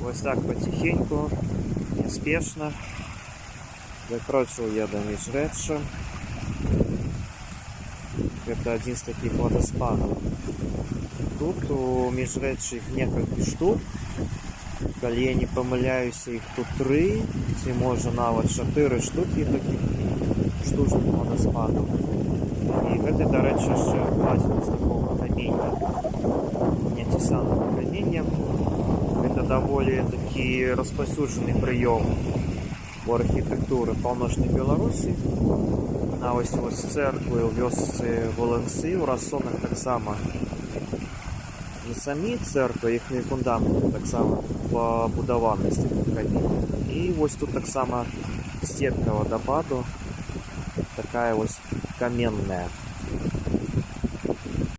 Ось так потихеньку, неспешно закручиваю я до міжреччя. Это один из таких водоспадов. Тут у міжреччя их несколько штук. Коли я не помиляюся, их тут 3, ці може навіть 4 штуки таких штучних водоспадів. І гэта, до речі, ще бачимо з такого каміння. Нетесаного каміння. Это доволі такий розповсюджений прийом у архітектури Північної Білорусі. На ось церкви у вёсцы Волинці, у Рассонах так само. І самі церкви, їхні фундаменти так само побудовані з таких каміння. І ось тут так само степка водопаду, така ось каменная.